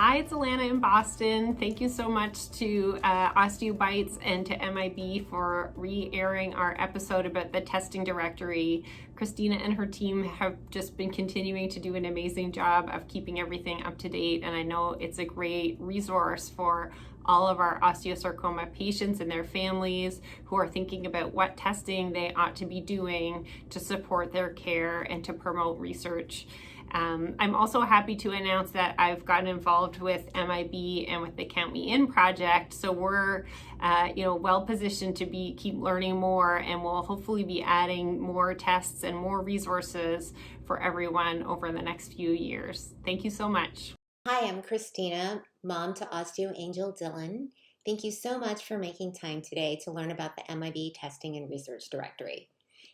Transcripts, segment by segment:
Hi, it's Alanna in Boston. Thank you so much to Osteobites and to MIB for re-airing our episode about the testing directory. Christina and her team have just been continuing to do an amazing job of keeping everything up to date, and I know it's a great resource for all of our osteosarcoma patients and their families who are thinking about what testing they ought to be doing to support their care and to promote research. I'm also happy to announce that I've gotten involved with MIB and with the Count Me In project. So we're, well positioned to keep learning more, and we'll hopefully be adding more tests and more resources for everyone over the next few years. Thank you so much. Hi, I'm Christina, mom to Osteo Angel Dylan. Thank you so much for making time today to learn about the MIB Testing and Research Directory.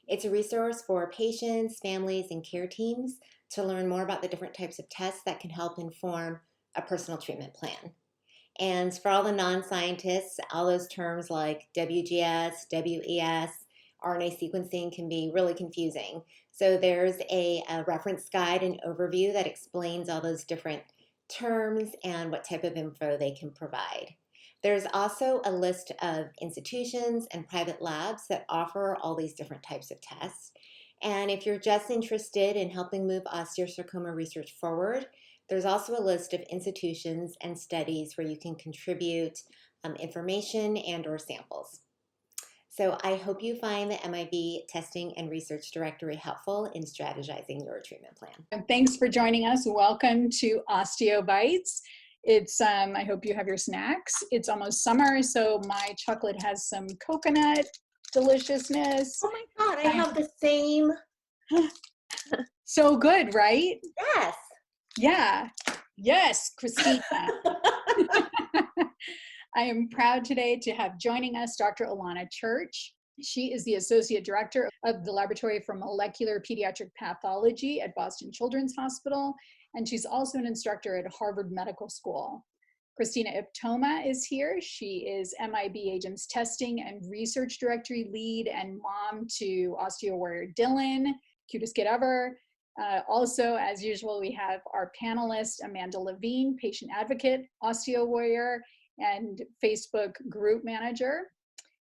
It's a resource for patients, families, and care teams to learn more about the different types of tests that can help inform a personal treatment plan. And for all the non-scientists, all those terms like WGS, WES, RNA sequencing can be really confusing. So there's a reference guide and overview that explains all those different terms and what type of info they can provide. There's also a list of institutions and private labs that offer all these different types of tests. And if you're just interested in helping move osteosarcoma research forward, there's also a list of institutions and studies where you can contribute information and or samples. So I hope you find the MIB Testing and Research Directory helpful in strategizing your treatment plan. And thanks for joining us. Welcome to Osteobites. It's, I hope you have your snacks. It's almost summer, so my chocolate has some coconut deliciousness. Oh my God, I have the same. So good, right? Yes. Yeah. Yes, Christina. I am proud today to have joining us Dr. Alanna Church. She is the Associate Director of the Laboratory for Molecular Pediatric Pathology at Boston Children's Hospital, and she's also an instructor at Harvard Medical School. Christina Ip-Toma is here. She is MIB Agents Testing and Research Directory Lead and mom to OsteoWarrior Dylan, cutest kid ever. Also, as usual, we have our panelist, Amanda Levine, patient advocate, OsteoWarrior, and Facebook group manager,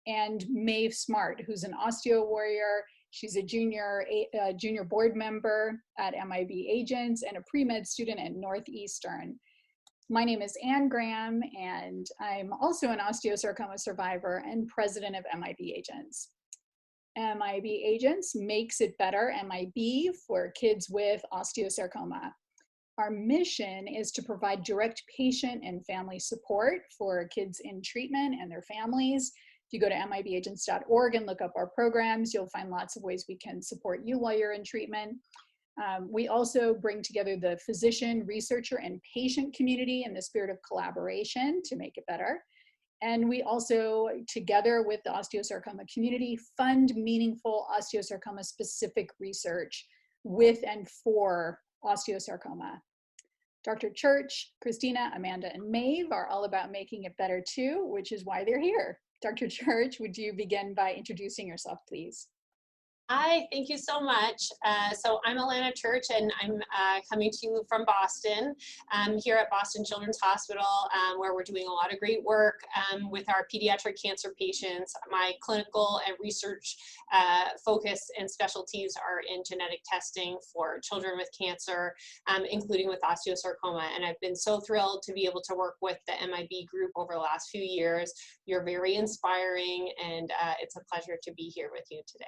and Maeve Smart, who's an OsteoWarrior. She's a junior board member at MIB Agents and a pre-med student at Northeastern. My name is Anne Graham, and I'm also an osteosarcoma survivor and president of MIB Agents. MIB Agents makes it better, MIB, for kids with osteosarcoma. Our mission is to provide direct patient and family support for kids in treatment and their families. If you go to mibagents.org and look up our programs, you'll find lots of ways we can support you while you're in treatment. We also bring together the physician, researcher, and patient community in the spirit of collaboration to make it better. And we also, together with the osteosarcoma community, fund meaningful osteosarcoma-specific research with and for osteosarcoma. Dr. Church, Christina, Amanda, and Maeve are all about making it better too, which is why they're here. Dr. Church, would you begin by introducing yourself, please? Hi, thank you so much. So I'm Alanna Church, and I'm coming to you from Boston, here at Boston Children's Hospital, where we're doing a lot of great work with our pediatric cancer patients. My clinical and research focus and specialties are in genetic testing for children with cancer, including with osteosarcoma. And I've been so thrilled to be able to work with the MIB group over the last few years. You're very inspiring, and it's a pleasure to be here with you today.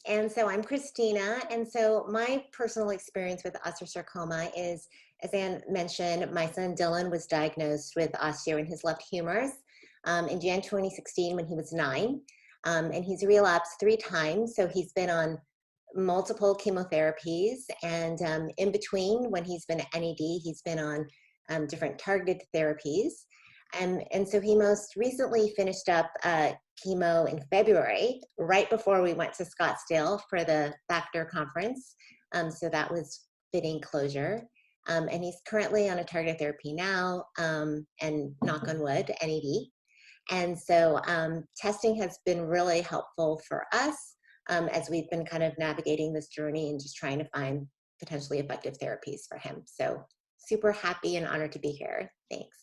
And so I'm Christina, and so my personal experience with osteosarcoma is, as Anne mentioned, my son Dylan was diagnosed with osteo in his left humerus in January 2016 when he was 9, and he's relapsed 3 times, so he's been on multiple chemotherapies, and in between, when he's been at NED, he's been on different targeted therapies. And so he most recently finished up chemo in February, right before we went to Scottsdale for the Factor conference. So that was fitting closure. And he's currently on a targeted therapy now, and knock on wood, NED. And so testing has been really helpful for us as we've been kind of navigating this journey and just trying to find potentially effective therapies for him. So super happy and honored to be here. Thanks.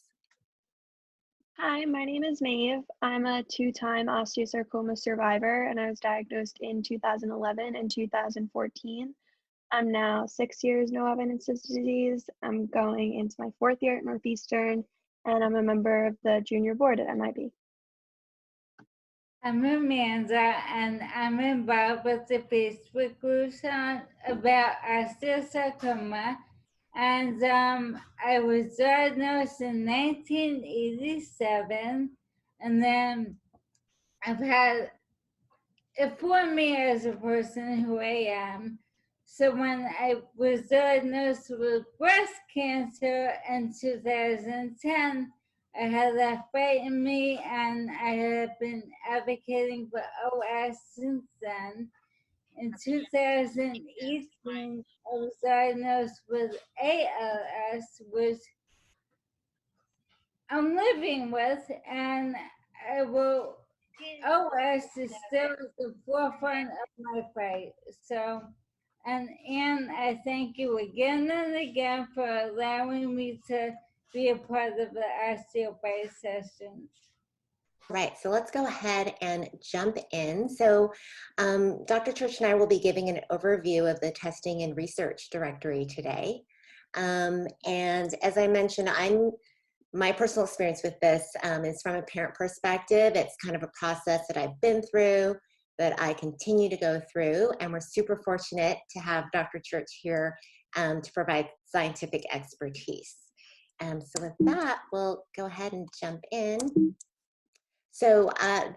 Hi, my name is Maeve. I'm a two-time osteosarcoma survivor, and I was diagnosed in 2011 and 2014. I'm now 6 years no evidence disease. I'm going into my 4th year at Northeastern, and I'm a member of the junior board at MIB. I'm Amanda, and I'm involved with the Facebook group about osteosarcoma. And I was diagnosed in 1987, and then I've had it formed me as a person who I am. So when I was diagnosed with breast cancer in 2010, I had that fight in me, and I have been advocating for OS since then. In 2018, I was diagnosed with ALS, which I'm living with, and OS is still at the forefront of my fight. So, and Anne, I thank you again and again for allowing me to be a part of the Osteobites sessions. Right, so let's go ahead and jump in. So Dr. Church and I will be giving an overview of the testing and research directory today. And as I mentioned, my personal experience with this is from a parent perspective. It's kind of a process that I've been through, that I continue to go through, and we're super fortunate to have Dr. Church here to provide scientific expertise. So with that, we'll go ahead and jump in. So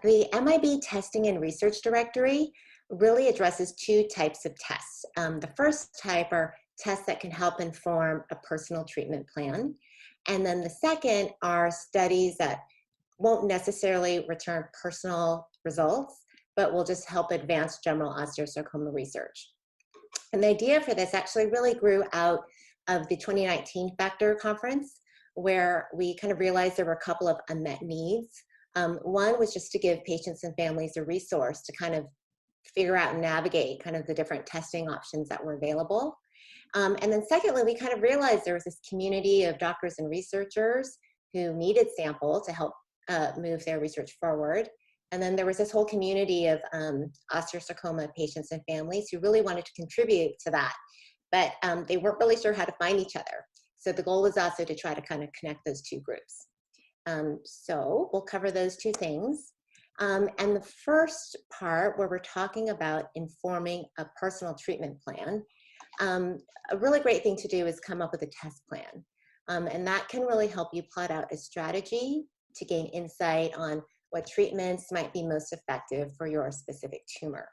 the MIB testing and research directory really addresses two types of tests. The first type are tests that can help inform a personal treatment plan. And then the second are studies that won't necessarily return personal results, but will just help advance general osteosarcoma research. And the idea for this actually really grew out of the 2019 Factor Conference, where we kind of realized there were a couple of unmet needs. One was just to give patients and families a resource to kind of figure out and navigate kind of the different testing options that were available. And then secondly, we kind of realized there was this community of doctors and researchers who needed sample to help move their research forward. And then there was this whole community of osteosarcoma patients and families who really wanted to contribute to that, but they weren't really sure how to find each other. So the goal was also to try to kind of connect those two groups. So we'll cover those two things. And the first part, where we're talking about informing a personal treatment plan, a really great thing to do is come up with a test plan. And that can really help you plot out a strategy to gain insight on what treatments might be most effective for your specific tumor.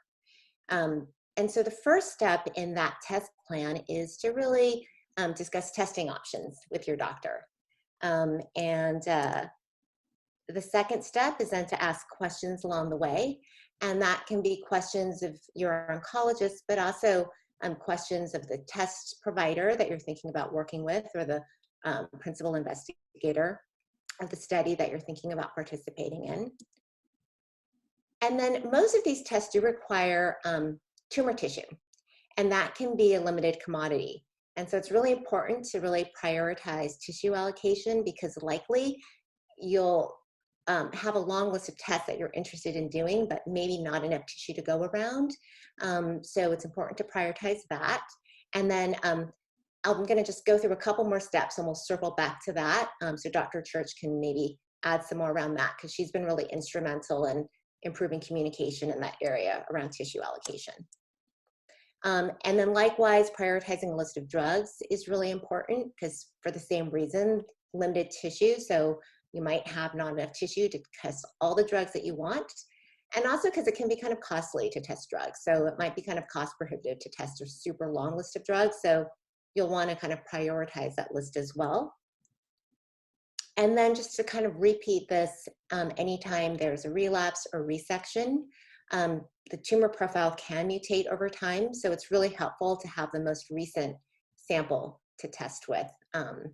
And so the first step in that test plan is to really discuss testing options with your doctor. The second step is then to ask questions along the way. And that can be questions of your oncologist, but also questions of the test provider that you're thinking about working with, or the principal investigator of the study that you're thinking about participating in. And then most of these tests do require tumor tissue, and that can be a limited commodity. And so it's really important to really prioritize tissue allocation, because likely you'll have a long list of tests that you're interested in doing, but maybe not enough tissue to go around. So it's important to prioritize that. And then I'm going to just go through a couple more steps, and we'll circle back to that. So Dr. Church can maybe add some more around that, because she's been really instrumental in improving communication in that area around tissue allocation. And then likewise, prioritizing a list of drugs is really important, because for the same reason, limited tissue. So you might have not enough tissue to test all the drugs that you want. And also because it can be kind of costly to test drugs. So it might be kind of cost prohibitive to test a super long list of drugs. So you'll want to kind of prioritize that list as well. And then just to kind of repeat this, anytime there's a relapse or resection, the tumor profile can mutate over time. So it's really helpful to have the most recent sample to test with. And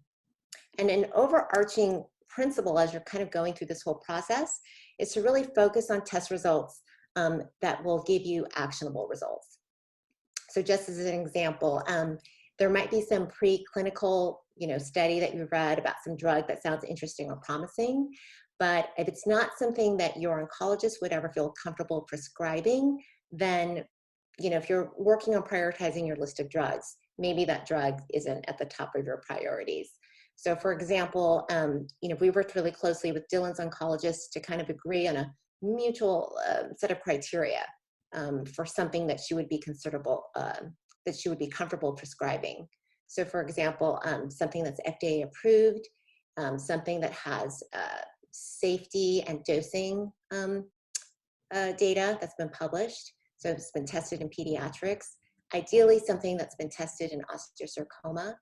an overarching principle as you're kind of going through this whole process is to really focus on test results that will give you actionable results. So just as an example, there might be some preclinical study that you read about some drug that sounds interesting or promising. But if it's not something that your oncologist would ever feel comfortable prescribing, then, if you're working on prioritizing your list of drugs, maybe that drug isn't at the top of your priorities. So for example, we worked really closely with Dylan's oncologist to kind of agree on a mutual set of criteria for something that she would be comfortable prescribing. So for example, something that's FDA approved, something that has safety and dosing data that's been published. So it's been tested in pediatrics, ideally something that's been tested in osteosarcoma.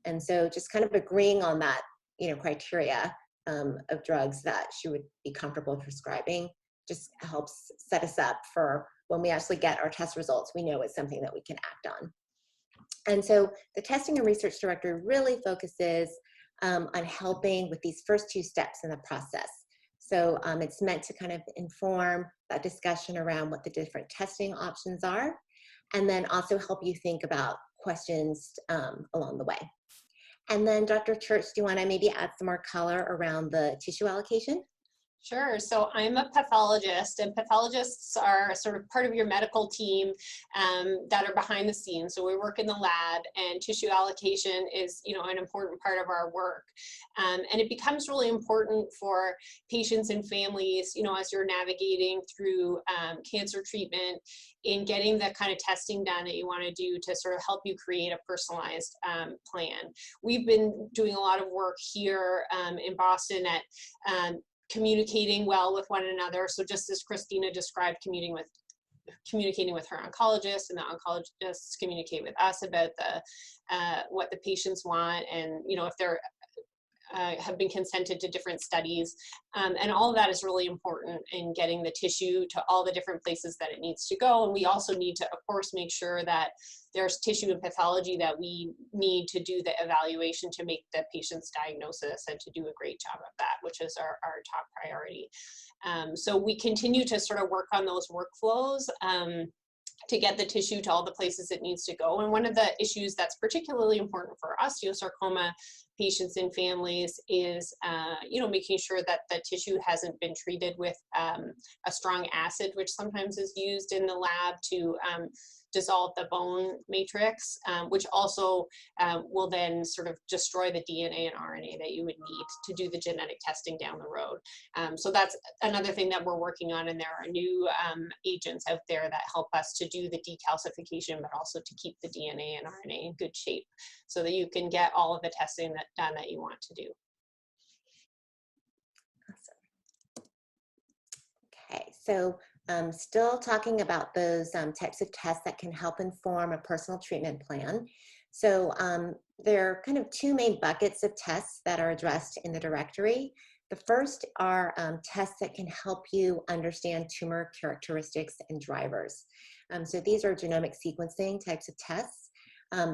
And so just kind of agreeing on that, criteria of drugs that she would be comfortable prescribing just helps set us up for when we actually get our test results, we know it's something that we can act on. And so the testing and research directory really focuses on helping with these first two steps in the process. So it's meant to kind of inform that discussion around what the different testing options are, and then also help you think about questions along the way. And then Dr. Church, do you want to maybe add some more color around the tissue allocation? Sure. So I'm a pathologist, and pathologists are sort of part of your medical team that are behind the scenes. So we work in the lab, and tissue allocation is, an important part of our work. And it becomes really important for patients and families, as you're navigating through cancer treatment, in getting the kind of testing done that you want to do to sort of help you create a personalized plan. We've been doing a lot of work here in Boston at communicating well with one another. So just as Christina described, communicating with her oncologist, and the oncologists communicate with us about what the patients want, and if they're have been consented to different studies. And all of that is really important in getting the tissue to all the different places that it needs to go. And we also need to, of course, make sure that there's tissue and pathology that we need to do the evaluation to make the patient's diagnosis and to do a great job of that, which is our top priority. So we continue to sort of work on those workflows to get the tissue to all the places it needs to go. And one of the issues that's particularly important for osteosarcoma patients and families is, making sure that the tissue hasn't been treated with a strong acid, which sometimes is used in the lab to dissolve the bone matrix, which also will then sort of destroy the DNA and RNA that you would need to do the genetic testing down the road. So that's another thing that we're working on, and there are new agents out there that help us to do the decalcification, but also to keep the DNA and RNA in good shape so that you can get all of the testing done that you want to do. Awesome. Okay, so still talking about those types of tests that can help inform a personal treatment plan. So there are kind of two main buckets of tests that are addressed in the directory. The first are tests that can help you understand tumor characteristics and drivers. So these are genomic sequencing types of tests.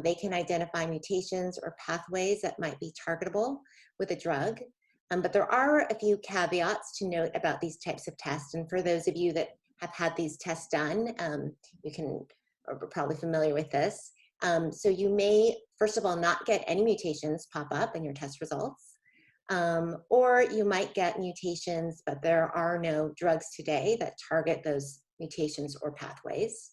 They can identify mutations or pathways that might be targetable with a drug. But there are a few caveats to note about these types of tests. And for those of you that have had these tests done, you are probably familiar with this. So you may, first of all, not get any mutations pop up in your test results. Or you might get mutations, but there are no drugs today that target those mutations or pathways.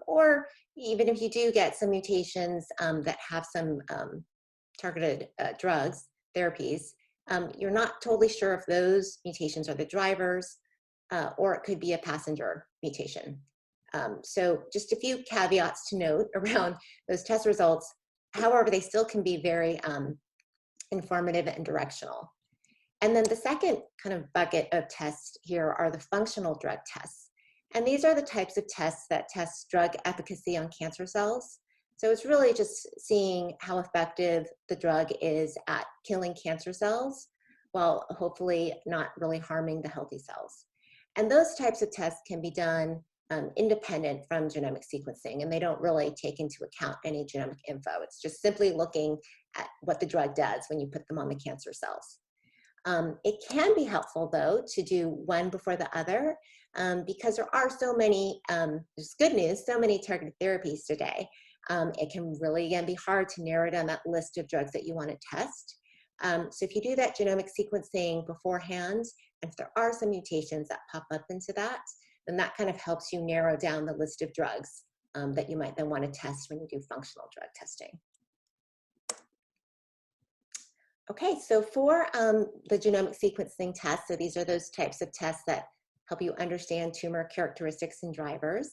Or even if you do get some mutations that have some targeted drugs, therapies, you're not totally sure if those mutations are the drivers, or it could be a passenger mutation. So just a few caveats to note around those test results. However, they still can be very informative and directional. And then the second kind of bucket of tests here are the functional drug tests. And these are the types of tests that test drug efficacy on cancer cells. So it's really just seeing how effective the drug is at killing cancer cells, while hopefully not really harming the healthy cells. And those types of tests can be done independent from genomic sequencing, and they don't really take into account any genomic info. It's just simply looking at what the drug does when you put them on the cancer cells. It can be helpful, though, to do one before the other, because there are so many, there's good news, so many targeted therapies today. it can really, again, be hard to narrow down that list of drugs that you want to test. So if you do that genomic sequencing beforehand, and if there are some mutations that pop up into that, then that kind of helps you narrow down the list of drugs that you might then want to test when you do functional drug testing. Okay, so for the genomic sequencing test, so these are those types of tests that help you understand tumor characteristics and drivers.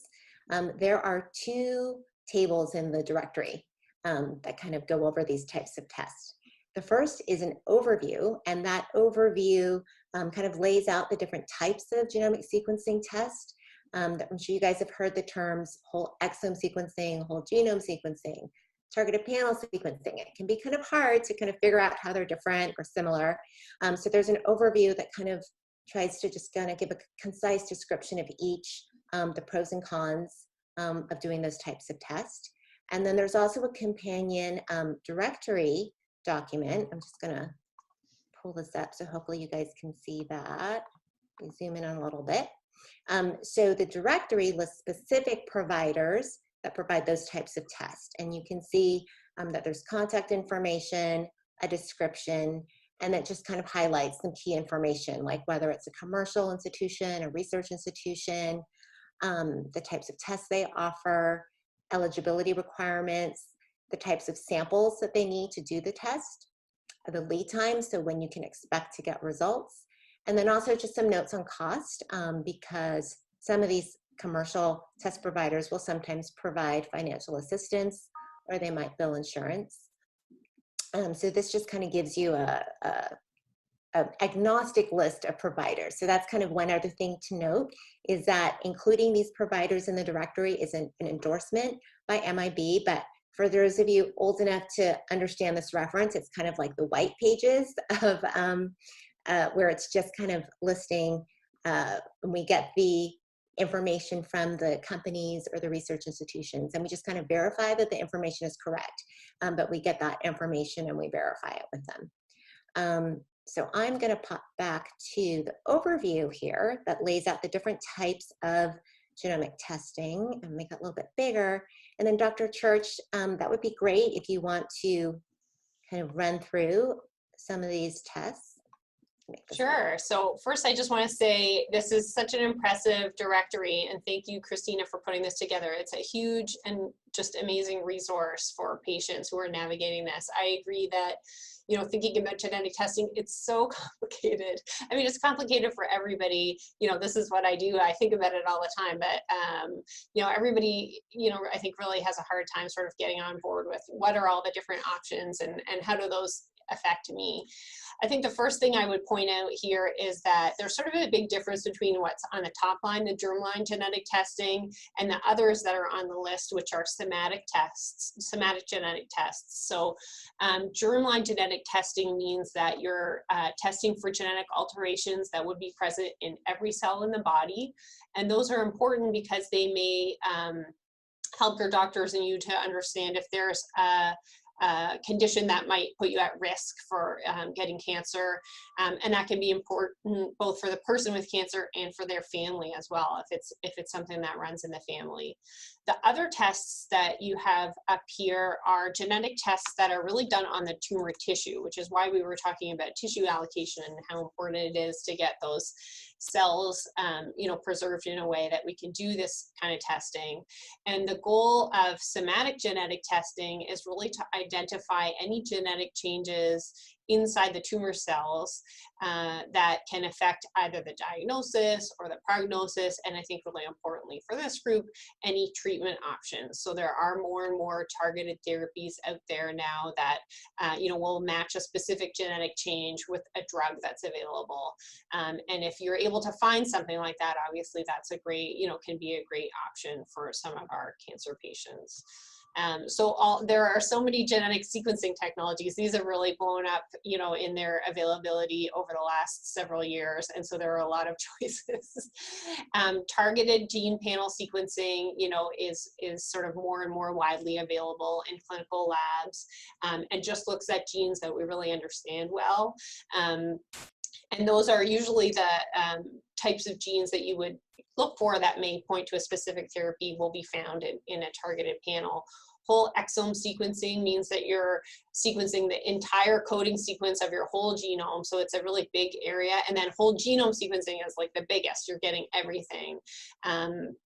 There are two tables in the directory that kind of go over these types of tests. The first is an overview, and that overview kind of lays out the different types of genomic sequencing tests. I'm sure you guys have heard the terms whole exome sequencing, whole genome sequencing, targeted panel sequencing. It can be kind of hard to kind of figure out how they're different or similar. So there's an overview that kind of tries to just kind of give a concise description of each, the pros and cons of doing those types of tests. And then there's also a companion directory document. I'm just gonna pull this up so hopefully you guys can see that. We zoom in on a little bit. So the directory lists specific providers that provide those types of tests. And you can see that there's contact information, a description, and that just kind of highlights some key information, like whether it's a commercial institution, a research institution, the types of tests they offer, eligibility requirements, the types of samples that they need to do the test, the lead time, so when you can expect to get results, and then also just some notes on cost, because some of these commercial test providers will sometimes provide financial assistance, or they might bill insurance. So this just kind of gives you a agnostic list of providers. So that's kind of one other thing to note, is that including these providers in the directory isn't an endorsement by MIB, but for those of you old enough to understand this reference, it's kind of like the white pages of where it's just kind of listing when we get the information from the companies or the research institutions, and we just kind of verify that the information is correct, but we get that information and we verify it with them. So I'm going to pop back to the overview here that lays out the different types of genomic testing and make it a little bit bigger. And then Dr. Church, that would be great if you want to kind of run through some of these tests. Sure. So first, I just want to say this is such an impressive directory, and thank you, Christina, for putting this together. It's a huge and just amazing resource for patients who are navigating this. I agree that, you know, thinking about genetic testing, it's so complicated. I mean, it's complicated for everybody. You know, this is what I do. I think about it all the time, but, you know, everybody, you know, I think really has a hard time sort of getting on board with what are all the different options and how do those affect me. I think the first thing I would point out here is that there's sort of a big difference between what's on the top line, the germline genetic testing, and the others that are on the list, which are somatic tests, somatic genetic tests. So germline genetic testing means that you're testing for genetic alterations that would be present in every cell in the body. And those are important because they may help your doctors and you to understand if there's a condition that might put you at risk for getting cancer, and that can be important both for the person with cancer and for their family as well, if it's something that runs in the family. The other tests that you have up here are genetic tests that are really done on the tumor tissue, which is why we were talking about tissue allocation and how important it is to get those cells, you know, preserved in a way that we can do this kind of testing. And the goal of somatic genetic testing is really to identify any genetic changes inside the tumor cells that can affect either the diagnosis or the prognosis, and I think really importantly for this group, any treatment options. So there are more and more targeted therapies out there now that you know, will match a specific genetic change with a drug that's available. And if you're able to find something like that, obviously that's a great, you know, can be a great option for some of our cancer patients. There are so many genetic sequencing technologies. These have really blown up, you know, in their availability over the last several years, and so there are a lot of choices. Targeted gene panel sequencing, you know, is sort of more and more widely available in clinical labs, and just looks at genes that we really understand well. And those are usually the types of genes that you would look for that may point to a specific therapy will be found in a targeted panel. whole exome sequencing means that you're sequencing the entire coding sequence of your whole genome. So it's a really big area. And then whole genome sequencing is like the biggest. You're getting everything.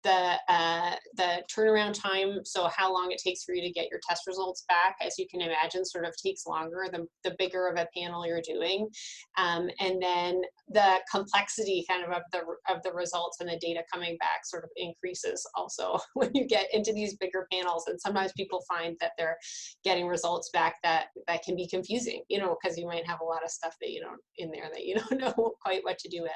The turnaround time, so how long it takes for you to get your test results back, as you can imagine, sort of takes longer the bigger of a panel you're doing. And then the complexity kind of the results and the data coming back sort of increases also when you get into these bigger panels. And sometimes people find that they're getting results back that can be confusing, you know, because you might have a lot of stuff that you don't in there that you don't know quite what to do with.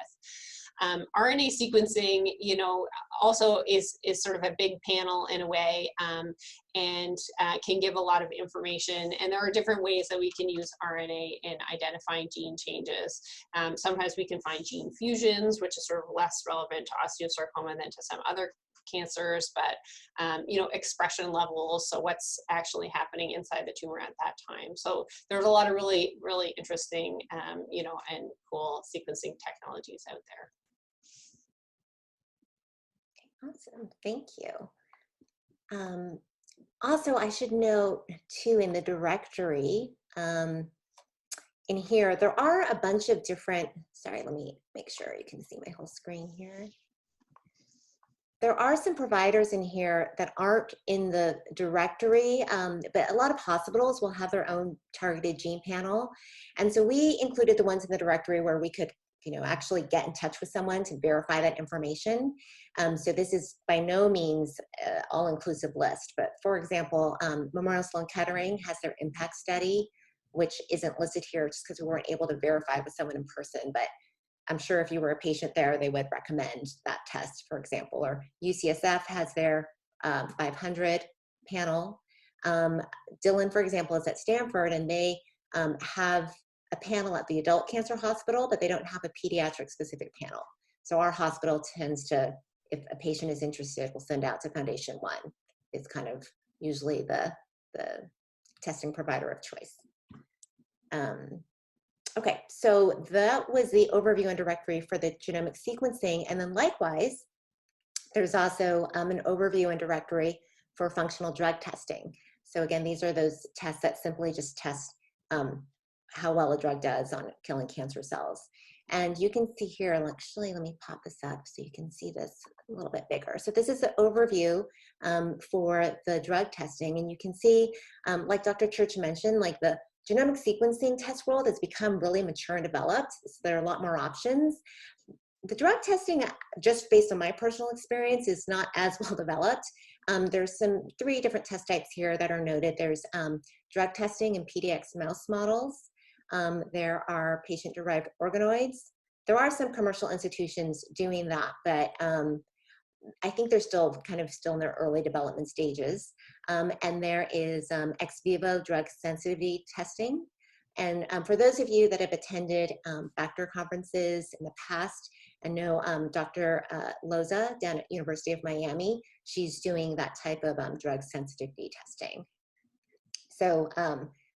RNA sequencing, you know, also is sort of a big panel in a way, and can give a lot of information. And there are different ways that we can use RNA in identifying gene changes. Sometimes we can find gene fusions, which is sort of less relevant to osteosarcoma than to some other cancers, but you know, expression levels, so what's actually happening inside the tumor at that time. So there's a lot of really, really interesting, you know, and cool sequencing technologies out there. Awesome, thank you. Also, I should note too, in the directory, in here, there are a bunch of different, sorry, let me make sure you can see my whole screen here. There are some providers in here that aren't in the directory, but a lot of hospitals will have their own targeted gene panel. And so we included the ones in the directory where we could, you know, actually get in touch with someone to verify that information. So this is by no means an all-inclusive list, but for example, Memorial Sloan Kettering has their impact study, which isn't listed here just because we weren't able to verify with someone in person, but I'm sure if you were a patient there, they would recommend that test, for example. Or UCSF has their 500 panel. Dylan, for example, is at Stanford, and they have a panel at the adult cancer hospital, but they don't have a pediatric specific panel. So our hospital tends to, if a patient is interested, we'll send out to Foundation One. It's kind of usually the testing provider of choice. Okay, so that was the overview and directory for the genomic sequencing. And then likewise, there's also an overview and directory for functional drug testing. So again, these are those tests that simply just test how well a drug does on killing cancer cells. And you can see here, actually, let me pop this up so you can see this a little bit bigger. So this is the overview for the drug testing. And you can see, like Dr. Church mentioned, like the genomic sequencing test world has become really mature and developed, so there are a lot more options. The drug testing, just based on my personal experience, is not as well developed. There's 3 different test types here that are noted. There's drug testing in PDX mouse models. There are patient-derived organoids. There are some commercial institutions doing that, but I think they're still in their early development stages. And there is ex vivo drug sensitivity testing. And for those of you that have attended Factor conferences in the past, I know Dr. Lohse down at University of Miami, she's doing that type of drug sensitivity testing. So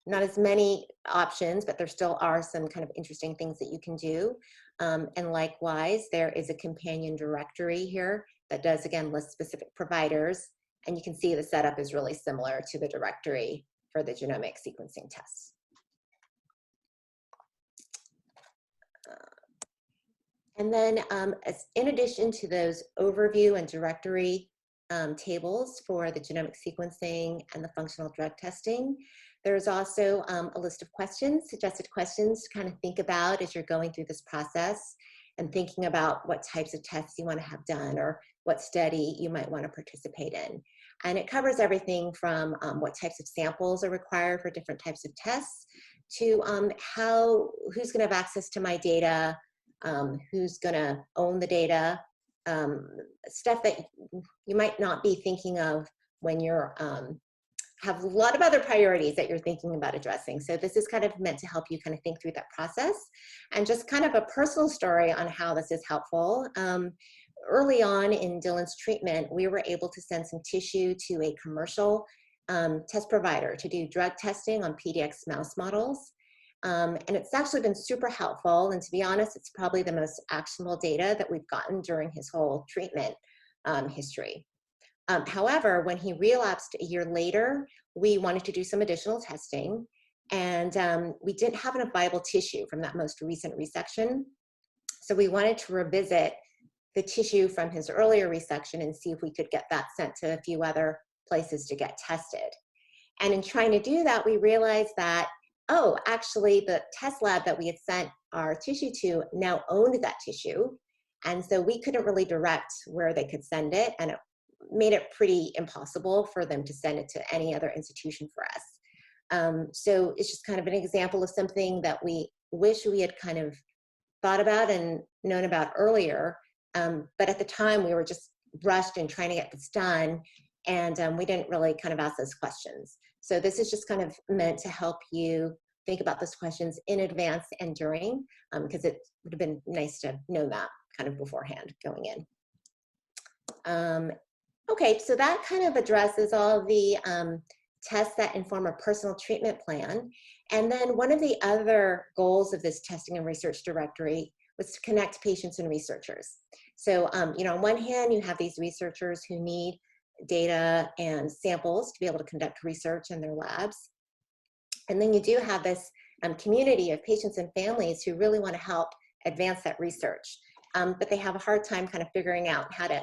not as many options, but there still are some kind of interesting things that you can do. And likewise, there is a companion directory here that does, again, list specific providers. And you can see the setup is really similar to the directory for the genomic sequencing tests. And then in addition to those overview and directory tables for the genomic sequencing and the functional drug testing, there's also a list of questions, suggested questions to kind of think about as you're going through this process and thinking about what types of tests you want to have done or what study you might want to participate in. And it covers everything from what types of samples are required for different types of tests to who's going to have access to my data, who's going to own the data, stuff that you might not be thinking of when you're have a lot of other priorities that you're thinking about addressing. So this is kind of meant to help you kind of think through that process. And just kind of a personal story on how this is helpful. Early on in Dylan's treatment, we were able to send some tissue to a commercial test provider to do drug testing on PDX mouse models. And it's actually been super helpful. And to be honest, it's probably the most actionable data that we've gotten during his whole treatment history. However, when he relapsed a year later, we wanted to do some additional testing, and we didn't have enough viable tissue from that most recent resection. So we wanted to revisit the tissue from his earlier resection and see if we could get that sent to a few other places to get tested. And in trying to do that, we realized that, oh, actually the test lab that we had sent our tissue to now owned that tissue. And so we couldn't really direct where they could send it, and it made it pretty impossible for them to send it to any other institution for us. So it's just kind of an example of something that we wish we had kind of thought about and known about earlier. But at the time we were just rushed in trying to get this done, and we didn't really kind of ask those questions. So this is just kind of meant to help you think about those questions in advance and during, because it would have been nice to know that kind of beforehand going in. Okay, so that kind of addresses all the tests that inform a personal treatment plan. And then one of the other goals of this testing and research directory was to connect patients and researchers. So, you know, on one hand, you have these researchers who need data and samples to be able to conduct research in their labs. And then you do have this community of patients and families who really want to help advance that research, but they have a hard time kind of figuring out how to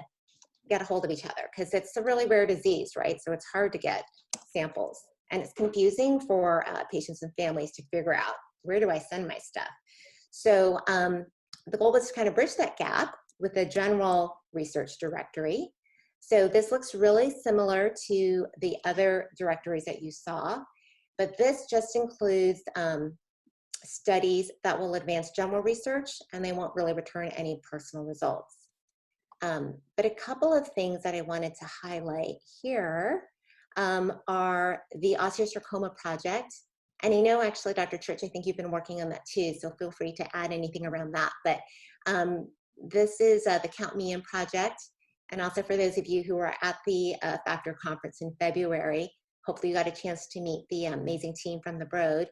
get a hold of each other, because it's a really rare disease, right? So it's hard to get samples, and it's confusing for patients and families to figure out, where do I send my stuff? So the goal was to kind of bridge that gap with a general research directory. So this looks really similar to the other directories that you saw, but this just includes studies that will advance general research, and they won't really return any personal results. But a couple of things that I wanted to highlight here are the Osteosarcoma project. And I know actually, Dr. Church, I think you've been working on that too, so feel free to add anything around that. But this is the Count Me In project. And also for those of you who were at the Factor conference in February, hopefully you got a chance to meet the amazing team from the Broad.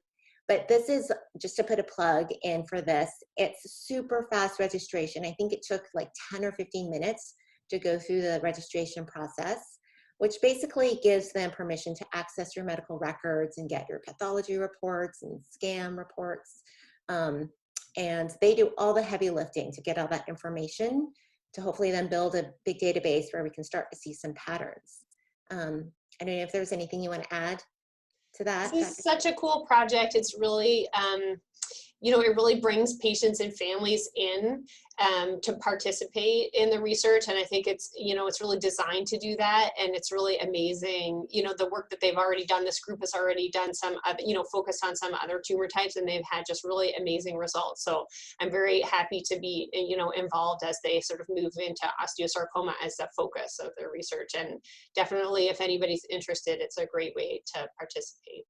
But this is, just to put a plug in for this, it's super fast registration. I think it took like 10 or 15 minutes to go through the registration process, which basically gives them permission to access your medical records and get your pathology reports and SCAM reports. And they do all the heavy lifting to get all that information to hopefully then build a big database where we can start to see some patterns. I don't know if there's anything you want to add to that. This is such a cool project. It's really, you know, it really brings patients and families in to participate in the research. And I think it's, you know, it's really designed to do that. And it's really amazing, you know, the work that they've already done. This group has already done some, you know, focused on some other tumor types, and they've had just really amazing results. So I'm very happy to be, you know, involved as they sort of move into osteosarcoma as the focus of their research. And definitely, if anybody's interested, it's a great way to participate.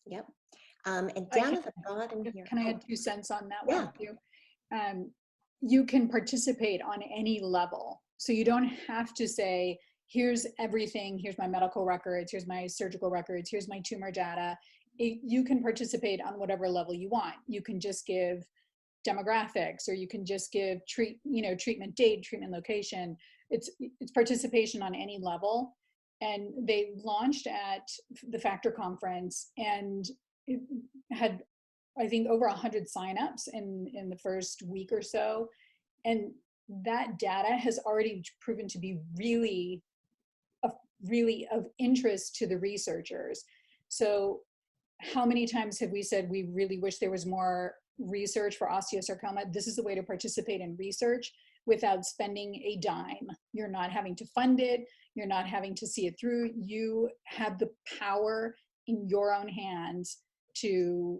Yep. And down at the bottom here. Can I add 2 cents on that Yeah. one too? You can participate on any level. So you don't have to say, here's everything, here's my medical records, here's my surgical records, here's my tumor data. You can participate on whatever level you want. You can just give demographics, or you can just give treatment date, treatment location. It's participation on any level. And they launched at the Factor conference, and it had, I think, over 100 signups in the first week or so. And that data has already proven to be really of interest to the researchers. So how many times have we said we really wish there was more research for osteosarcoma? This is the way to participate in research without spending a dime. You're not having to fund it. You're not having to see it through. You have the power in your own hands to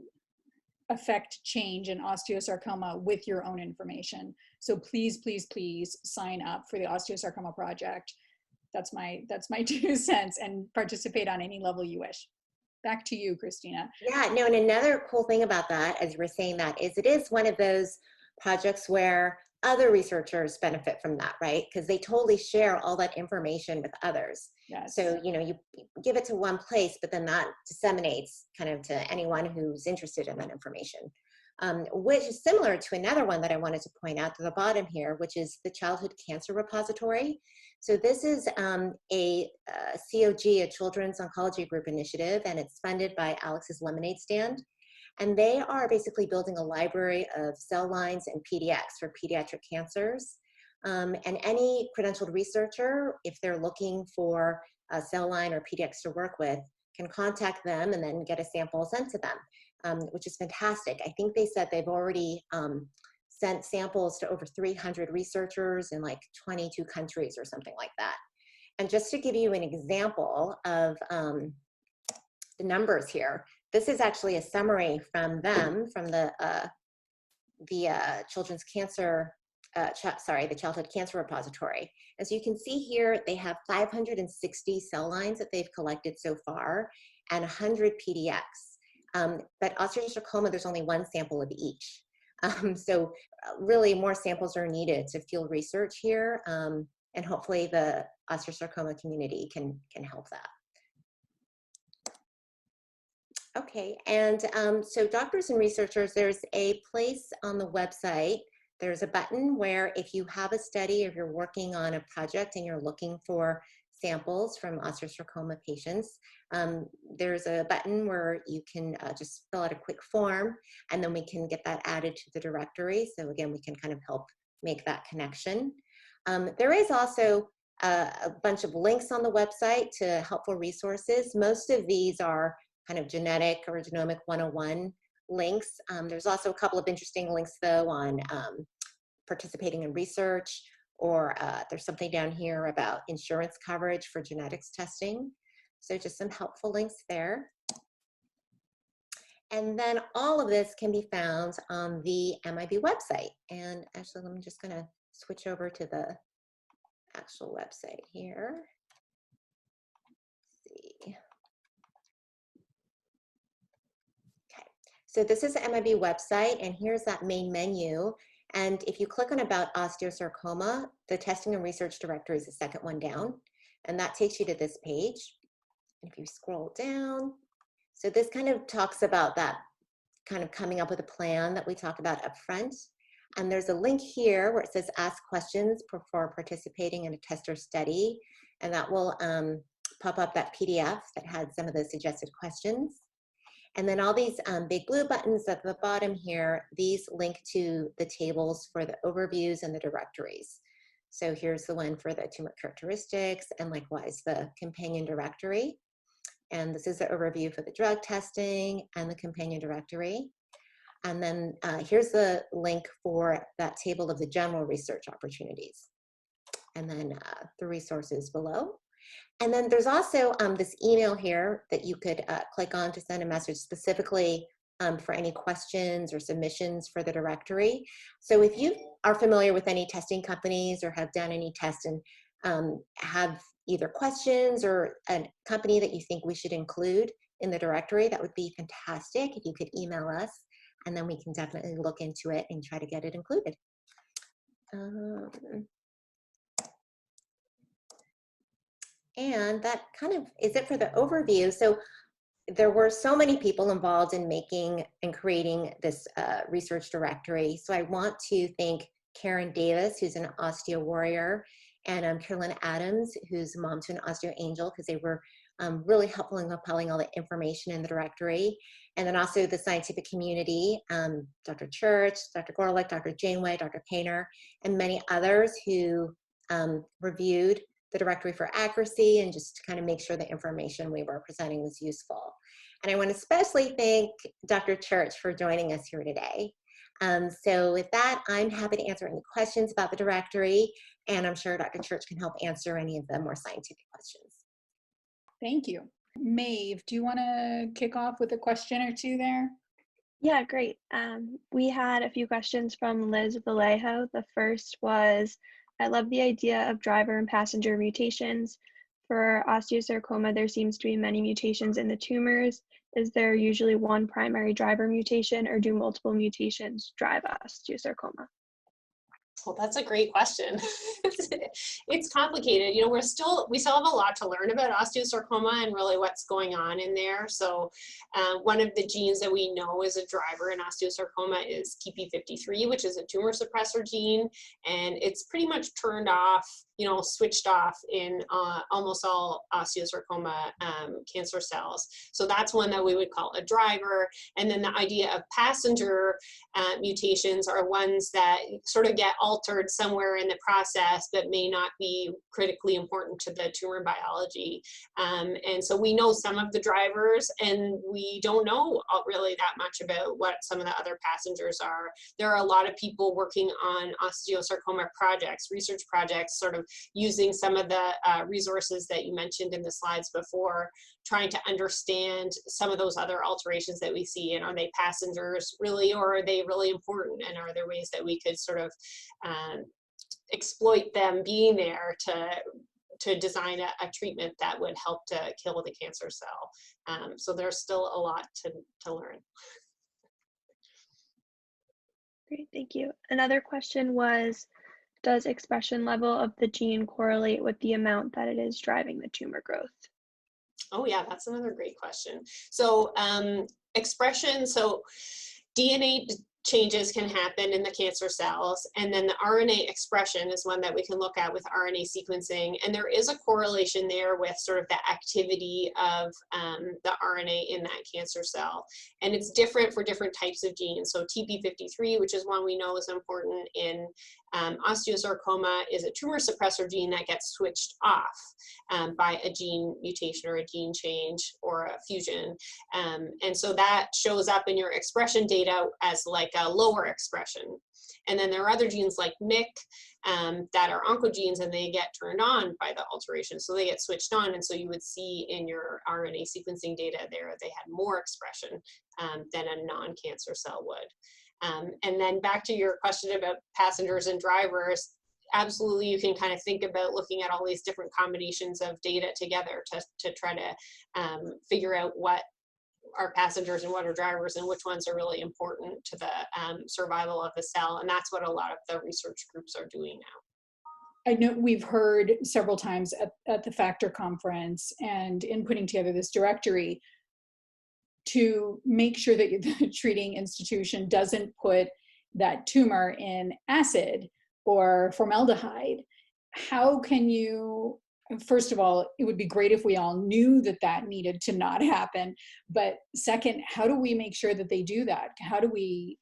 affect change in osteosarcoma with your own information. So please, please, please sign up for the Osteosarcoma project. That's my 2 cents, and participate on any level you wish. Back to you, Christina. Yeah, no, and another cool thing about that, as you were saying that, is it is one of those projects where other researchers benefit from that, right? Because they totally share all that information with others. Yes. So, you know, you give it to one place, but then that disseminates kind of to anyone who's interested in that information, which is similar to another one that I wanted to point out to the bottom here, which is the Childhood Cancer Repository. So this is a COG, a Children's Oncology Group initiative, and it's funded by Alex's Lemonade Stand. And they are basically building a library of cell lines and PDX for pediatric cancers. And any credentialed researcher, if they're looking for a cell line or PDX to work with, can contact them and then get a sample sent to them, which is fantastic. I think they said they've already sent samples to over 300 researchers in like 22 countries or something like that. And just to give you an example of the numbers here, this is actually a summary from them, from the Children's Cancer, the Childhood Cancer Repository. As you can see here, they have 560 cell lines that they've collected so far and 100 PDX. But osteosarcoma, there's only one sample of each. So really more samples are needed to fuel research here, and hopefully the osteosarcoma community can help that. Okay, and so doctors and researchers, there's a place on the website, there's a button where if you have a study or you're working on a project and you're looking for samples from osteosarcoma patients, there's a button where you can just fill out a quick form, and then we can get that added to the directory. So again, we can kind of help make that connection. There is also a bunch of links on the website to helpful resources. Most of these are kind of genetic or genomic 101 links. There's also a couple of interesting links though on participating in research, or there's something down here about insurance coverage for genetics testing. So just some helpful links there. And then all of this can be found on the MIB website. And actually, I'm just gonna switch over to the actual website here. Let's see. Okay, so this is the MIB website, and here's that main menu. And if you click on About Osteosarcoma, the Testing and Research Directory is the second one down, and that takes you to this page. And if you scroll down, so this kind of talks about that kind of coming up with a plan that we talk about up front. And there's a link here where it says Ask Questions before participating in a tester study, and that will pop up that PDF that had some of the suggested questions. And then all these big blue buttons at the bottom here, these link to the tables for the overviews and the directories. So here's the one for the tumor characteristics, and likewise the companion directory. And this is the overview for the drug testing and the companion directory. And then here's the link for that table of the general research opportunities. And then the resources below. And then there's also this email here that you could click on to send a message specifically for any questions or submissions for the directory. So if you are familiar with any testing companies or have done any tests and have either questions or a company that you think we should include in the directory, that would be fantastic if you could email us, and then we can definitely look into it and try to get it included. And that kind of is it for the overview. So there were so many people involved in making and creating this research directory. So I want to thank Karen Davis, who's an OsteoWarrior, and Carolyn Adams, who's mom to an Osteo Angel, because they were really helpful in compiling all the information in the directory. And then also the scientific community, Dr. Church, Dr. Gorelick, Dr. Janeway, Dr. Painter, and many others who reviewed the directory for accuracy and just to kind of make sure the information we were presenting was useful. And I want to especially thank Dr. Church for joining us here today. So with that, I'm happy to answer any questions about the directory, and I'm sure Dr. Church can help answer any of the more scientific questions. Thank you. Maeve, do you want to kick off with a question or two there? Yeah, great. We had a few questions from Liz Vallejo. The first was, I love the idea of driver and passenger mutations. For osteosarcoma, there seems to be many mutations in the tumors. Is there usually one primary driver mutation, or do multiple mutations drive osteosarcoma? Well, that's a great question. It's complicated. You know, we still have a lot to learn about osteosarcoma and really what's going on in there. So one of the genes that we know is a driver in osteosarcoma is TP53, which is a tumor suppressor gene, and it's pretty much turned off switched off in almost all osteosarcoma cancer cells. So that's one that we would call a driver. And then the idea of passenger mutations are ones that sort of get altered somewhere in the process that may not be critically important to the tumor biology. And so we know some of the drivers, and we don't know really that much about what some of the other passengers are. There are a lot of people working on osteosarcoma projects, research projects, sort of using some of the resources that you mentioned in the slides before, trying to understand some of those other alterations that we see, and are they passengers really, or are they really important, and are there ways that we could sort of exploit them being there to design a treatment that would help to kill the cancer cell. So there's still a lot to learn. Great, thank you. Another question was, does expression level of the gene correlate with the amount that it is driving the tumor growth? Oh yeah, that's another great question. So expression, so DNA changes can happen in the cancer cells, and then the RNA expression is one that we can look at with RNA sequencing, and there is a correlation there with sort of the activity of the RNA in that cancer cell, and it's different for different types of genes. So TP53, which is one we know is important in osteosarcoma, is a tumor suppressor gene that gets switched off by a gene mutation or a gene change or a fusion. And so that shows up in your expression data as like a lower expression. And then there are other genes like MIC that are oncogenes, and they get turned on by the alteration. So they get switched on. And so you would see in your RNA sequencing data there, they had more expression than a non-cancer cell would. And then back to your question about passengers and drivers, absolutely, you can kind of think about looking at all these different combinations of data together to try to figure out what are passengers and what are drivers, and which ones are really important to the survival of the cell. And that's what a lot of the research groups are doing now. I know we've heard several times at the Factor conference and in putting together this directory to make sure that the treating institution doesn't put that tumor in acid or formaldehyde. How can you, first of all, it would be great if we all knew that that needed to not happen. But second, how do we make sure that they do that? How do we,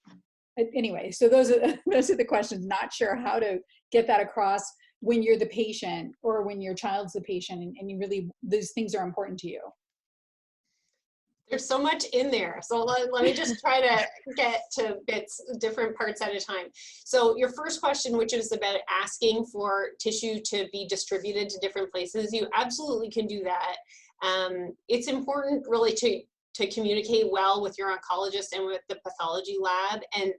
anyway, so those are the questions. Not sure how to get that across when you're the patient or when your child's the patient, and you really, those things are important to you. There's so much in there. So let me just try to get to bits, different parts at a time. So your first question, which is about asking for tissue to be distributed to different places, you absolutely can do that. It's important really to communicate well with your oncologist and with the pathology lab, and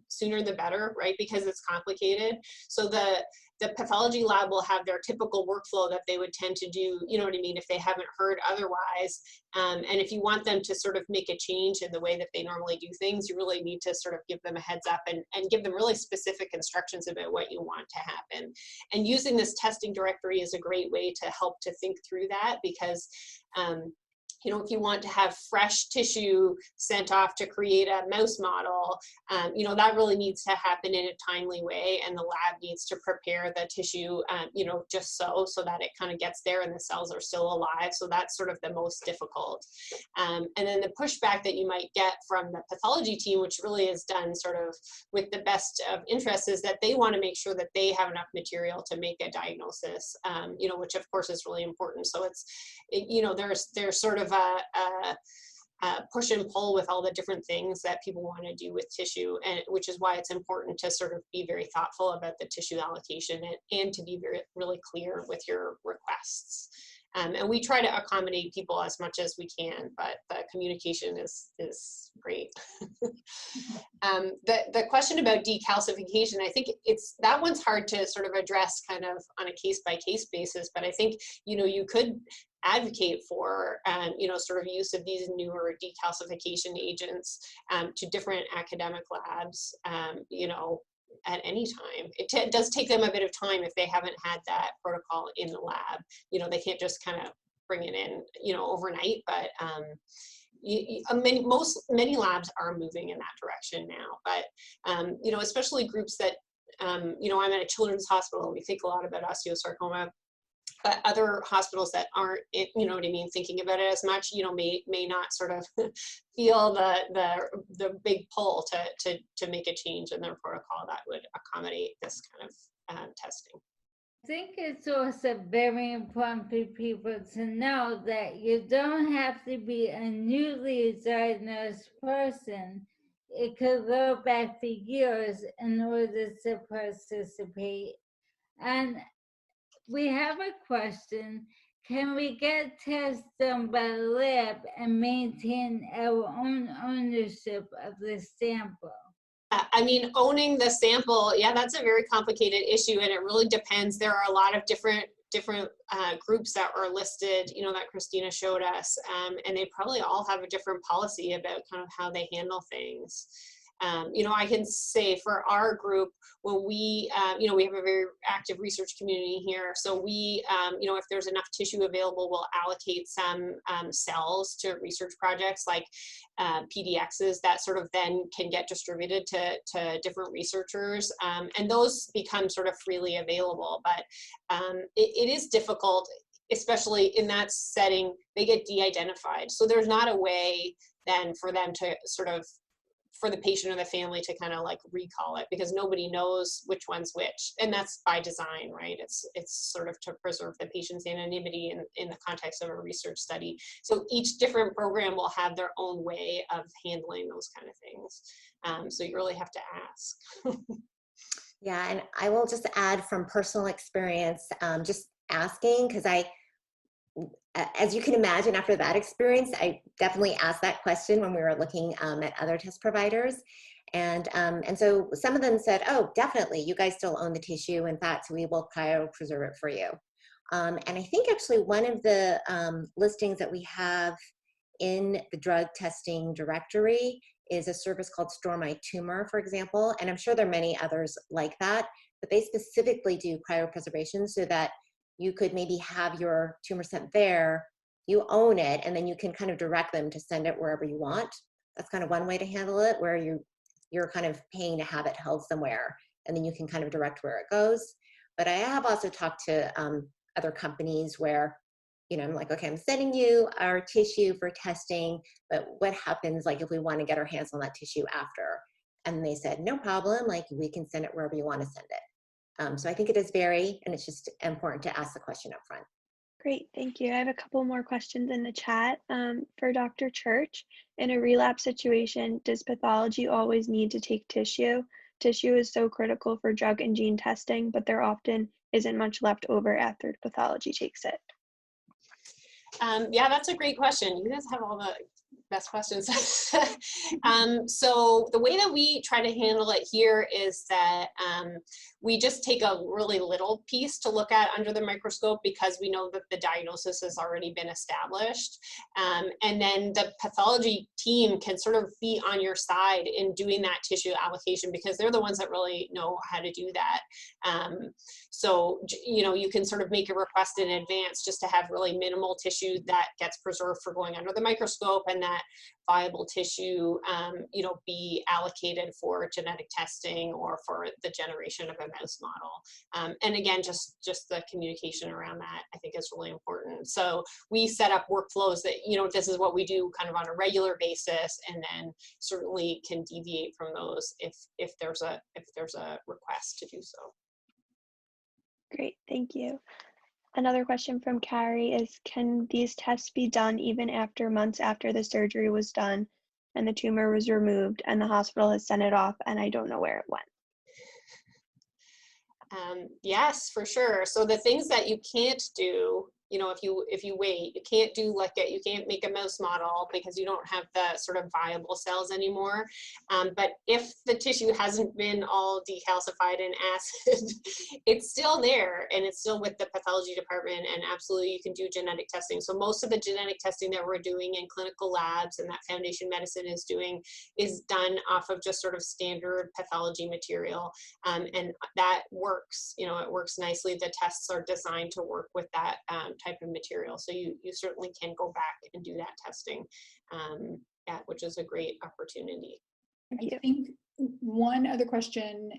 sooner the better, right? Because it's complicated. So the pathology lab will have their typical workflow that they would tend to do, you know what I mean, if they haven't heard otherwise. And if you want them to sort of make a change in the way that they normally do things, you really need to sort of give them a heads up and give them really specific instructions about what you want to happen. And using this testing directory is a great way to help to think through that, because if you want to have fresh tissue sent off to create a mouse model, that really needs to happen in a timely way, and the lab needs to prepare the tissue, just so that it kind of gets there and the cells are still alive. So that's sort of the most difficult. And then the pushback that you might get from the pathology team, which really is done sort of with the best of interest, is that they want to make sure that they have enough material to make a diagnosis, which of course is really important. So it's, there's sort of a push and pull with all the different things that people want to do with tissue, and which is why it's important to sort of be very thoughtful about the tissue allocation and to be really clear with your requests. And we try to accommodate people as much as we can, but the communication is great. The question about decalcification, I think that one's hard to sort of address kind of on a case-by-case basis, but I think, you could advocate for, sort of use of these newer decalcification agents to different academic labs, at any time. It does take them a bit of time if they haven't had that protocol in the lab. They can't just kind of bring it in, overnight, but many labs are moving in that direction now. But, especially groups that you know, I'm at a children's hospital. We think a lot about osteosarcoma, but other hospitals that aren't, you know what I mean, thinking about it as much, you know, may not sort of feel the big pull to make a change in their protocol that would accommodate this kind of testing. I think it's also very important for people to know that you don't have to be a newly diagnosed person. It could go back for years in order to participate. And we have a question. Can we get tests done by lab and maintain our own ownership of the sample? I mean, owning the sample, yeah, that's a very complicated issue, and it really depends. There are a lot of different groups that are listed, you know, that Christina showed us, and they probably all have a different policy about kind of how they handle things. You know, I can say for our group, when we, you know, we have a very active research community here. So we, you know, if there's enough tissue available, we'll allocate some cells to research projects like PDXs that sort of then can get distributed to different researchers. And those become sort of freely available. But it is difficult, especially in that setting, they get de-identified. So there's not a way then for them to sort of, for the patient or the family to kind of like recall it, because nobody knows which one's which. And that's by design, right? It's sort of to preserve the patient's anonymity in the context of a research study. So each different program will have their own way of handling those kind of things. So you really have to ask. Yeah, and I will just add from personal experience, just asking, because as you can imagine, after that experience, I definitely asked that question when we were looking at other test providers. And so some of them said, oh, definitely, you guys still own the tissue. In fact, we will cryopreserve it for you. And I think actually one of the listings that we have in the drug testing directory is a service called Store My Tumor, for example. And I'm sure there are many others like that, but they specifically do cryopreservation so that you could maybe have your tumor sent there, you own it, and then you can kind of direct them to send it wherever you want. That's kind of one way to handle it, where you're kind of paying to have it held somewhere, and then you can kind of direct where it goes. But I have also talked to other companies where, you know, I'm like, okay, I'm sending you our tissue for testing, but what happens like if we want to get our hands on that tissue after? And they said, no problem, like we can send it wherever you want to send it. So I think it is and it's just important to ask the question up front. Great, thank you. I have a couple more questions in the chat. For Dr. Church, in a relapse situation, does pathology always need to take tissue? Tissue is so critical for drug and gene testing, but there often isn't much left over after pathology takes it. Yeah, that's a great question. You guys have all the best questions. So the way that we try to handle it here is that we just take a really little piece to look at under the microscope, because we know that the diagnosis has already been established. And then the pathology team can sort of be on your side in doing that tissue allocation, because they're the ones that really know how to do that. So, you know, you can sort of make a request in advance just to have really minimal tissue that gets preserved for going under the microscope, and that viable tissue, you know, be allocated for genetic testing or for the generation of a mouse model. And again, just the communication around that, I think, is really important. So we set up workflows that, you know, this is what we do kind of on a regular basis, and then certainly can deviate from those if there's a request to do so. Great, thank you. Another question from Carrie is, can these tests be done even after months after the surgery was done and the tumor was removed and the hospital has sent it off and I don't know where it went? Yes, for sure. So the things that you can't do, you know, if you wait, you can't do like you can't make a mouse model because you don't have the sort of viable cells anymore. But if the tissue hasn't been all decalcified in acid, it's still there and it's still with the pathology department, and absolutely you can do genetic testing. So most of the genetic testing that we're doing in clinical labs and that Foundation Medicine is doing is done off of just sort of standard pathology material. And that works, you know, it works nicely. The tests are designed to work with that type of material. So you certainly can go back and do that testing, which is a great opportunity. I think one other question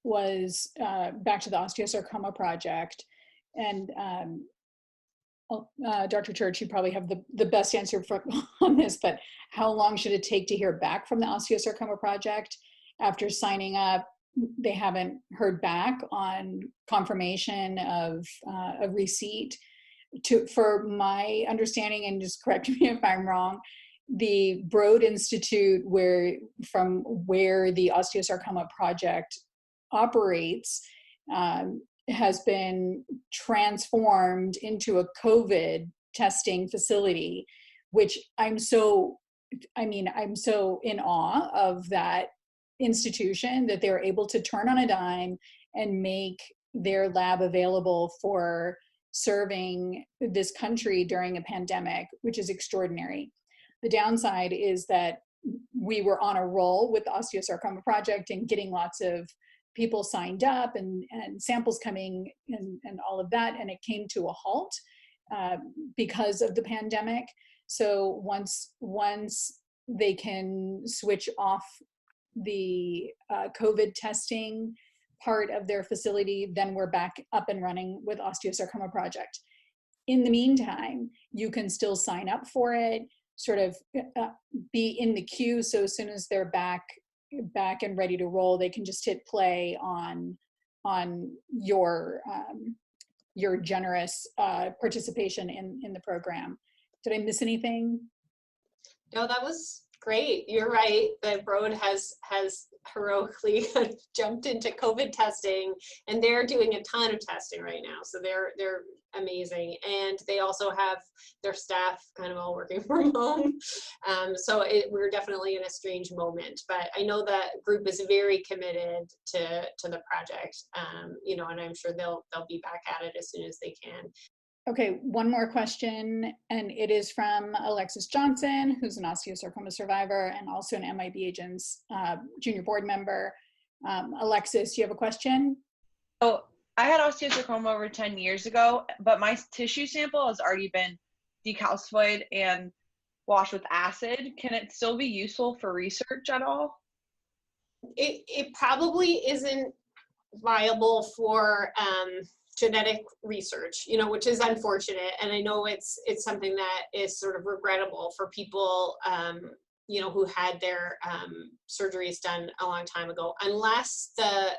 was back to the Osteosarcoma project. And Dr. Church, you probably have the best answer on this, but how long should it take to hear back from the Osteosarcoma project? After signing up, they haven't heard back on confirmation of a receipt. For my understanding, and just correct me if I'm wrong, the Broad Institute, from where the Osteosarcoma project operates, has been transformed into a COVID testing facility, which I'm so in awe of that institution, that they're able to turn on a dime and make their lab available for serving this country during a pandemic, which is extraordinary. The downside is that we were on a roll with the Osteosarcoma project and getting lots of people signed up and samples coming and all of that, and it came to a halt because of the pandemic. So once they can switch off the COVID testing part of their facility, then we're back up and running with Osteosarcoma project. In the meantime, you can still sign up for it, sort of be in the queue, so as soon as they're back and ready to roll, they can just hit play on your generous participation in the program. Did I miss anything? No, that was great. You're right. The Broad has heroically jumped into COVID testing, and they're doing a ton of testing right now. So they're amazing, and they also have their staff kind of all working from home. So we're definitely in a strange moment. But I know that group is very committed to the project. And I'm sure they'll be back at it as soon as they can. Okay, one more question, and it is from Alexis Johnson, who's an osteosarcoma survivor and also an MIB Agents junior board member. Alexis, you have a question? Oh, I had osteosarcoma over 10 years ago, but my tissue sample has already been decalcified and washed with acid. Can it still be useful for research at all? It probably isn't viable for genetic research, which is unfortunate. And I know it's something that is sort of regrettable for people, who had their surgeries done a long time ago, unless the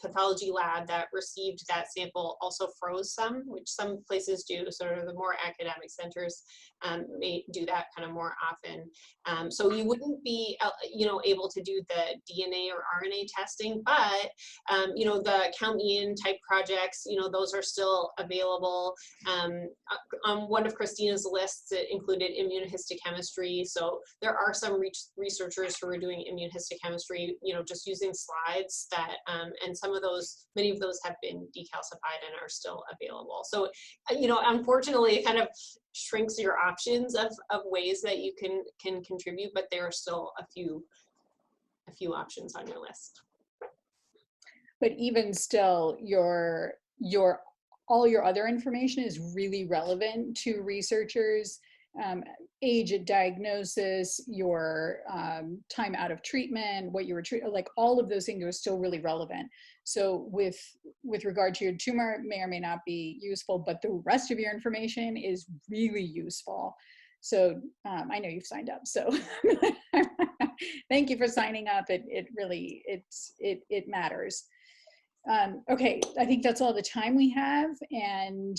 pathology lab that received that sample also froze some, which some places do. Sort of the more academic centers may do that kind of more often. So you wouldn't be, able to do the DNA or RNA testing, but the Count Ian type projects, those are still available. On one of Christina's lists, it included immunohistochemistry. So there are some researchers who are doing immunohistochemistry, just using slides that, and many of those have been decalcified and are still available. So, unfortunately, it kind of shrinks your options of ways that you can contribute, but there are still a few options on your list. But even still, all your other information is really relevant to researchers. Age at diagnosis, your time out of treatment, what you were treated, like all of those things are still really relevant. So with regard to your tumor, may or may not be useful, but the rest of your information is really useful. So I know you've signed up, so thank you for signing up. It really matters. Okay, I think that's all the time we have, and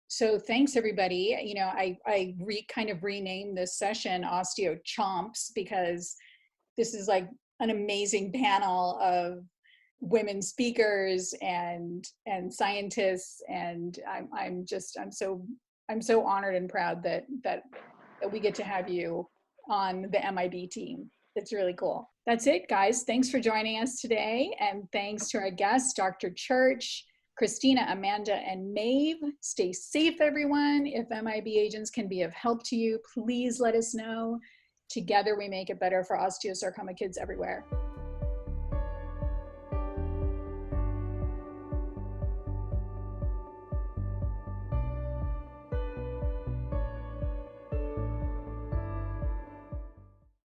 so thanks everybody. I kind of renamed this session Osteo Chomps, because this is like an amazing panel of women speakers and scientists, and I'm so honored and proud that we get to have you on the MIB team. It's really cool. That's it, guys. Thanks for joining us today, and thanks to our guests, Dr. Church, Christina, Amanda, and Maeve. Stay safe, everyone. If MIB Agents can be of help to you, please let us know. Together we make it better for osteosarcoma kids everywhere.